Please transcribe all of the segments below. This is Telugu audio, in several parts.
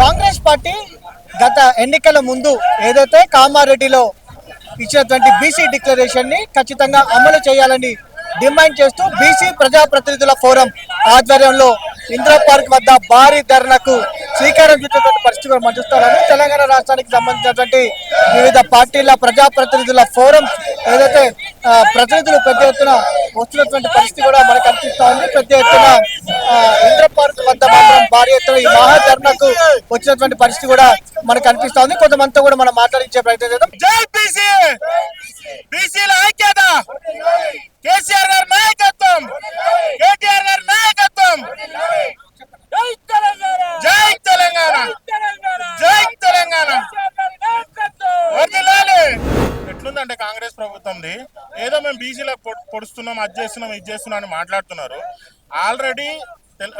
కాంగ్రెస్ పార్టీ గత ఎన్నికల ముందు ఏదైతే కామారెడ్డిలో ఇచ్చినటువంటి బీసీ డిక్లరేషన్ ని ఖచ్చితంగా అమలు చేయాలని డిమాండ్ చేస్తూ బీసీ ప్రజాప్రతినిధుల ఫోరం ఆధ్వర్యంలో ఇందిరా పార్క్ వద్ద భారీ ధర్నాకు శ్రీకారం చుట్టినటువంటి పరిస్థితి మనం చూస్తామని తెలంగాణ రాష్ట్రానికి సంబంధించినటువంటి వివిధ పార్టీల ప్రజాప్రతినిధుల ఫోరం ఏదైతే ప్రతినిధులు పెద్ద ఎత్తున వస్తున్నటువంటి పరిస్థితి కూడా మనకు కనిపిస్తా ఉంది. పెద్ద ఎత్తున ఇందిరా పార్క్ వద్ద మాత్రం భారీ ఎత్తున ఈ మహాధర్నాకు వచ్చినటువంటి పరిస్థితి కూడా మనకు కనిపిస్తా ఉంది. కొంతమందితో కూడా మనం మాట్లాడించే ప్రయత్నం చేద్దాం. జై బీసీ, బీసీల ఐక్యత, కేసీఆర్ గారి నాయకత్వం, కేటీఆర్ గారి నాయకత్వం. జై తెలంగాణ, జై తెలంగాణ, జై తెలంగాణ. ఎట్లుందంటే కాంగ్రెస్ ప్రభుత్వంది ఏదో మేము బీసీలకు పొడుస్తున్నాం, అది చేస్తున్నాం, ఇది చేస్తున్నాం అని మాట్లాడుతున్నారు. ఆల్రెడీ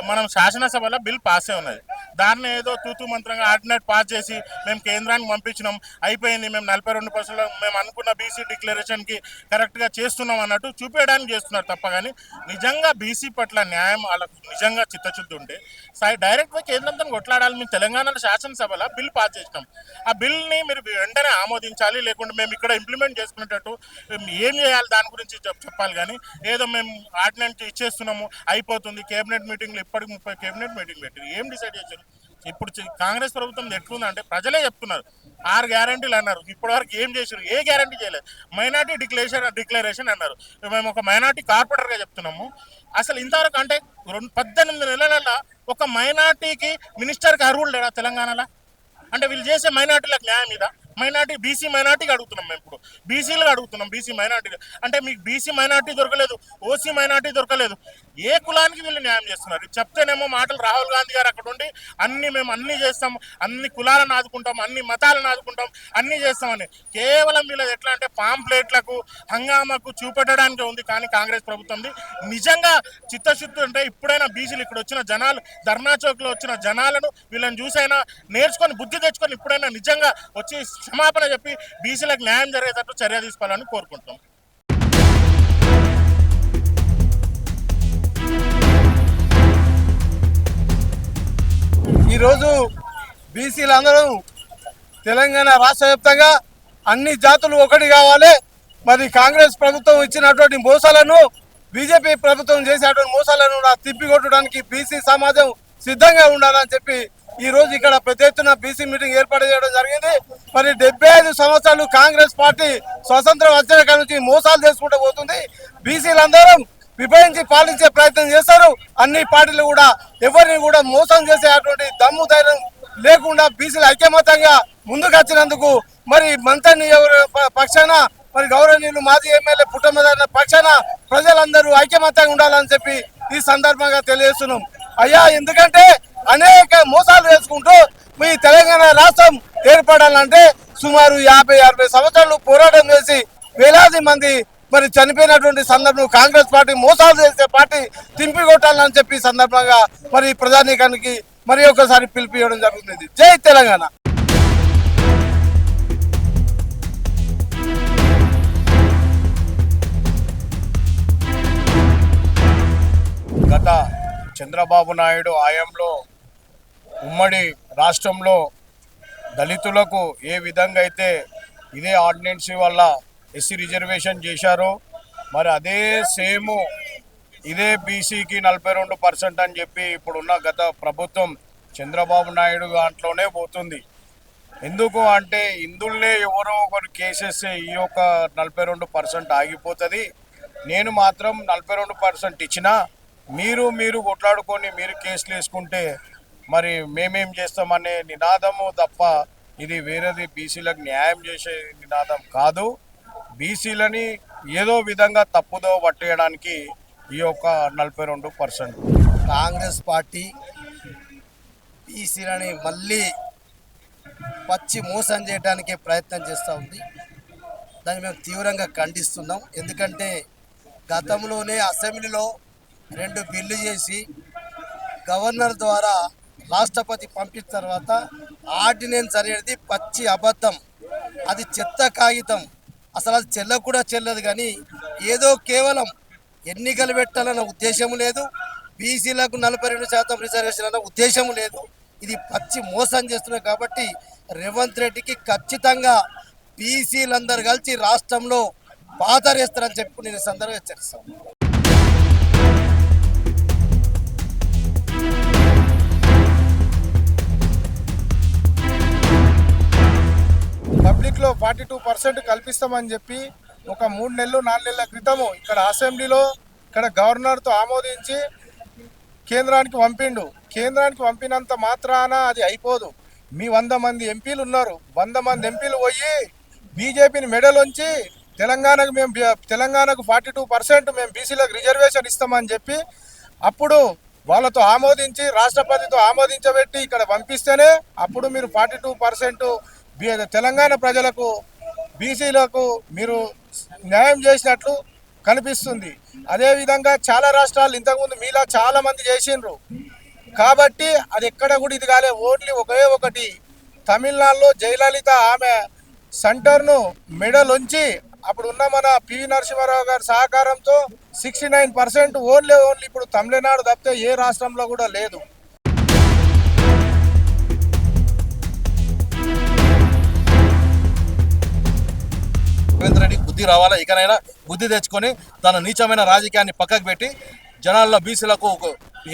మనం శాసనసభలో బిల్ పాసే ఉన్నది. దాన్ని ఏదో తూతూ మంత్రంగా ఆర్డినెట్ పాస్ చేసి మేము కేంద్రానికి పంపించినాం, అయిపోయింది, మేము 42% మేము అనుకున్న బీసీ డిక్లరేషన్కి కరెక్ట్గా చేస్తున్నాం అన్నట్టు చూపించడానికి చేస్తున్నారు తప్ప. కానీ నిజంగా బీసీ పట్ల న్యాయం వాళ్ళకు నిజంగా చిత్తశుద్ధి ఉంటే డైరెక్ట్గా కేంద్రంతో కొట్లాడాలి. మేము తెలంగాణలో శాసనసభలో బిల్ పాస్ చేసినాం, ఆ బిల్ని మీరు వెంటనే ఆమోదించాలి, లేకుంటే మేము ఇక్కడ ఇంప్లిమెంట్ చేసుకునేటట్టు ఏం చేయాలి దాని గురించి చెప్పాలి. కానీ ఏదో మేము ఆర్డినెన్స్ ఇచ్చేస్తున్నాము, అయిపోతుంది, కేబినెట్ మీటింగ్లో ఇప్పటికి 30 కేబినెట్ మీటింగ్ పెట్టి ఏం డిసైడ్ చేశారు? ఇప్పుడు కాంగ్రెస్ ప్రభుత్వం ఎట్లుందంటే ప్రజలే చెప్తున్నారు. 6 గ్యారంటీలు అన్నారు, ఇప్పటివరకు ఏం చేశారు? ఏ గ్యారంటీ చేయలేదు. మైనార్టీ డిక్లరేషన్ అన్నారు, మేము ఒక మైనార్టీ కార్పొరేటర్గా చెప్తున్నాము. అసలు ఇంతవరకు అంటే 18 నెలల ఒక మైనార్టీకి మినిస్టర్కి అర్హులు లేడా తెలంగాణలో? అంటే వీళ్ళు చేసే మైనార్టీలకు న్యాయం మీద మైనార్టీ బీసీ మైనార్టీకి అడుగుతున్నాం. మేము ఇప్పుడు బీసీలకు అడుగుతున్నాం, బీసీ మైనార్టీ. అంటే మీకు బీసీ మైనార్టీ దొరకలేదు, ఓసీ మైనార్టీ దొరకలేదు. ఏ కులానికి వీళ్ళు న్యాయం చేస్తున్నారు? చెప్తేనేమో మాటలు రాహుల్ గాంధీ గారు అక్కడ ఉండి మేము అన్నీ చేస్తాం, అన్ని కులాలను ఆదుకుంటాం, అన్ని మతాలను ఆదుకుంటాం, అన్నీ చేస్తామని. కేవలం వీళ్ళది ఎట్లా అంటే పాంప్లెట్లకు, హంగామాకు చూపెట్టడానికి ఉంది. కానీ కాంగ్రెస్ ప్రభుత్వంది నిజంగా చిత్తశుద్ధి అంటే ఇప్పుడైనా బీసీలు ఇక్కడ వచ్చిన జనాలు, ధర్నా చౌక్లో వచ్చిన జనాలను వీళ్ళని చూసైనా నేర్చుకొని బుద్ధి తెచ్చుకొని ఇప్పుడైనా నిజంగా వచ్చి క్షమాపణ చెప్పి బీసీలకు న్యాయం జరిగేటట్టు చర్య తీసుకోవాలని కోరుకుంటాం. ఈరోజు బీసీలందరూ తెలంగాణ రాష్ట్ర వ్యాప్తంగా అన్ని జాతులు ఒకటి కావాలి. మరి కాంగ్రెస్ ప్రభుత్వం ఇచ్చినటువంటి మోసాలను, బీజేపీ ప్రభుత్వం చేసేటువంటి మోసాలను తిప్పికొట్టడానికి బీసీ సమాజం సిద్ధంగా ఉండాలని చెప్పి ఈరోజు ఇక్కడ పెద్ద ఎత్తున బీసీ మీటింగ్ ఏర్పాటు చేయడం జరిగింది. మరి 75 సంవత్సరాలు కాంగ్రెస్ పార్టీ స్వతంత్రం వచ్చిన నుంచి మోసాలు చేసుకుంటూ పోతుంది. బీసీలందరూ విభజించి పాలించే ప్రయత్నం చేస్తారు. అన్ని పార్టీలు కూడా ఎవరిని కూడా మోసం చేసేటువంటి దమ్ము ధైర్యం లేకుండా బీసీలు ఐక్యమతంగా ముందుకు వచ్చినందుకు మరి మంత్రి పక్షాన, మరి గౌరవనీయులు మాజీ ఎమ్మెల్యే పుట్టమదన్న పక్షాన ప్రజలందరూ ఐక్యమతంగా ఉండాలని చెప్పి ఈ సందర్భంగా తెలియజేస్తున్నాం. అయ్యా, ఎందుకంటే అనేక మోసాలు చేసుకుంటూ మీ తెలంగాణ రాష్ట్రం ఏర్పడాలంటే సుమారు 50-60 సంవత్సరాలు పోరాటం చేసి వేలాది మంది మరి చనిపోయినటువంటి సందర్భం కాంగ్రెస్ పార్టీ మోసాలు చేసే పార్టీ తింపికొట్టాలని చెప్పి సందర్భంగా మరి ప్రజానీకానికి మరి ఒకసారి పిలిపివ్వడం జరుగుతుంది. జై తెలంగాణ. గత చంద్రబాబు నాయుడు హయాంలో ఉమ్మడి రాష్ట్రంలో దళితులకు ఏ విధంగా అయితే ఇదే ఆర్డినెన్స్ వల్ల ఎస్సీ రిజర్వేషన్ చేశారో, మరి అదే సేమ్ ఇదే బీసీకి 42% అని చెప్పి ఇప్పుడున్న గత ప్రభుత్వం చంద్రబాబు నాయుడు దాంట్లోనే పోతుంది. ఎందుకు అంటే ఇందులోనే ఎవరో ఒకరు కేసేస్తే ఈ యొక్క 42% ఆగిపోతుంది. నేను మాత్రం 42% ఇచ్చినా మీరు కొట్లాడుకొని మీరు కేసులు వేసుకుంటే మరి మేమేం చేస్తామనే నినాదము తప్ప ఇది వేరేది బీసీలకు న్యాయం చేసే నినాదం కాదు. బీసీలని ఏదో విధంగా తప్పుదో పట్టేయడానికి ఈ యొక్క 42%. కాంగ్రెస్ పార్టీ బీసీలని మళ్ళీ పచ్చి మోసం చేయడానికి ప్రయత్నం చేస్తూ ఉంది. దాన్ని మేము తీవ్రంగా ఖండిస్తున్నాం. ఎందుకంటే గతంలోనే అసెంబ్లీలో 2 బిల్లు చేసి గవర్నర్ ద్వారా రాష్ట్రపతి పంపించిన తర్వాత ఆర్డినెన్స్ అనేది పచ్చి అబద్ధం, అది చెత్త కాగితం. అసలు అది చెల్లదు. కానీ ఏదో కేవలం ఎన్నికలు పెట్టాలన్న ఉద్దేశం లేదు, బీసీలకు 42% రిజర్వేషన్ అన్న ఉద్దేశం లేదు. ఇది పచ్చి మోసం చేస్తున్నారు. కాబట్టి రేవంత్ రెడ్డికి ఖచ్చితంగా బీసీలందరూ కలిసి రాష్ట్రంలో పాతరేస్తారని చెప్పి నేను ఈ సందర్భంగా హెచ్చరిస్తాను. పబ్లిక్లో 42% కల్పిస్తామని చెప్పి ఒక 3 నెలలు 4 నెలల క్రితము ఇక్కడ అసెంబ్లీలో ఇక్కడ గవర్నర్తో ఆమోదించి కేంద్రానికి పంపిండు. కేంద్రానికి పంపినంత మాత్రాన అది అయిపోదు. మీ 100 మంది ఎంపీలు ఉన్నారు. 100 మంది ఎంపీలు పోయి బీజేపీని మెడలోంచి తెలంగాణకు 42% మేము బీసీలకు రిజర్వేషన్ ఇస్తామని చెప్పి అప్పుడు వాళ్ళతో ఆమోదించి రాష్ట్రపతితో ఆమోదించబెట్టి ఇక్కడ పంపిస్తేనే అప్పుడు మీరు 42% తెలంగాణ ప్రజలకు బీసీలకు మీరు న్యాయం చేసినట్లు కనిపిస్తుంది. అదేవిధంగా చాలా రాష్ట్రాలు ఇంతకుముందు మీలా చాలా మంది చేసిండ్రు. కాబట్టి అది ఎక్కడ కూడా ఇది కాలే. ఓన్లీ ఒకే ఒకటి తమిళనాడులో జయలలిత ఆమె సెంటర్ను మెడలుంచి అప్పుడు ఉన్న మన పివి నరసింహారావు గారి సహకారంతో 69% ఓన్లీ ఇప్పుడు తమిళనాడు తప్పితే ఏ రాష్ట్రంలో కూడా లేదు. రేవంత్ రెడ్డి బుద్ధి రావాలా, ఇకనైనా బుద్ధి తెచ్చుకొని తన నీచమైన రాజకీయాన్ని పక్కకు పెట్టి జనాల్లో బీసీలకు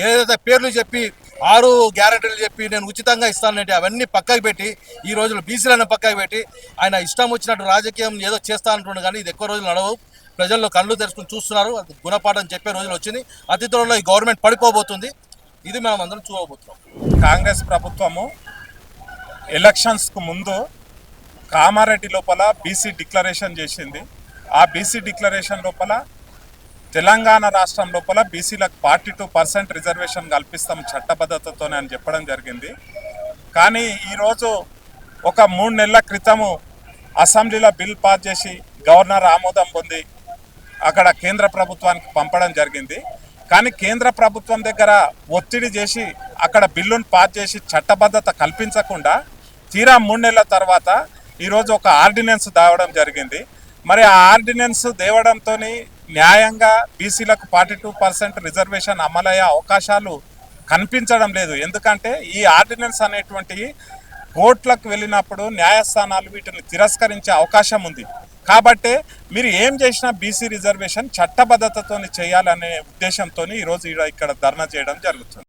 ఏదైతే పేర్లు చెప్పి 6 గ్యారెంటీలు చెప్పి నేను ఉచితంగా ఇస్తానంటే అవన్నీ పక్కకు పెట్టి ఈ రోజులు బీసీలను పక్కకు పెట్టి ఆయన ఇష్టం వచ్చినట్టు రాజకీయం ఏదో చేస్తా అంటుండే. కానీ ఇది ఎక్కువ రోజులు నడవు. ప్రజల్లో కళ్ళు తెరుచుకుని చూస్తున్నారు. అది గుణపాఠం చెప్పే రోజులు వచ్చింది. అతి త్వరలో ఈ గవర్నమెంట్ పడిపోబోతుంది. ఇది మనం అందరం చూడబోతున్నాం. కాంగ్రెస్ ప్రభుత్వము ఎలక్షన్స్కు ముందు కామారెడ్డి లోపల బీసీ డిక్లరేషన్ చేసింది. ఆ బీసీ డిక్లరేషన్ లోపల తెలంగాణ రాష్ట్రం లోపల బీసీలకు 42% రిజర్వేషన్ కల్పిస్తాం చట్టబద్ధతతోనే అని చెప్పడం జరిగింది. కానీ ఈరోజు ఒక 3 నెలల క్రితము అసెంబ్లీలో బిల్ పాస్ చేసి గవర్నర్ ఆమోదం పొంది అక్కడ కేంద్ర ప్రభుత్వానికి పంపడం జరిగింది. కానీ కేంద్ర ప్రభుత్వం దగ్గర ఒత్తిడి చేసి అక్కడ బిల్లును పాస్ చేసి చట్టబద్ధత కల్పించకుండా తీరా 3 నెలల తర్వాత ఈరోజు ఒక ఆర్డినెన్స్ తేవడం జరిగింది. మరి ఆ ఆర్డినెన్స్ తేవడంతో న్యాయంగా బీసీలకు 42% రిజర్వేషన్ అమలయ్యే అవకాశాలు కనిపించడం లేదు. ఎందుకంటే ఈ ఆర్డినెన్స్ అనేటువంటి కోర్టులకు వెళ్ళినప్పుడు న్యాయస్థానాలు వీటిని తిరస్కరించే అవకాశం ఉంది. కాబట్టి మీరు ఏం చేసినా బీసీ రిజర్వేషన్ చట్టబద్ధతతో చేయాలనే ఉద్దేశంతో ఈరోజు ఇక్కడ ధర్నా చేయడం జరుగుతుంది.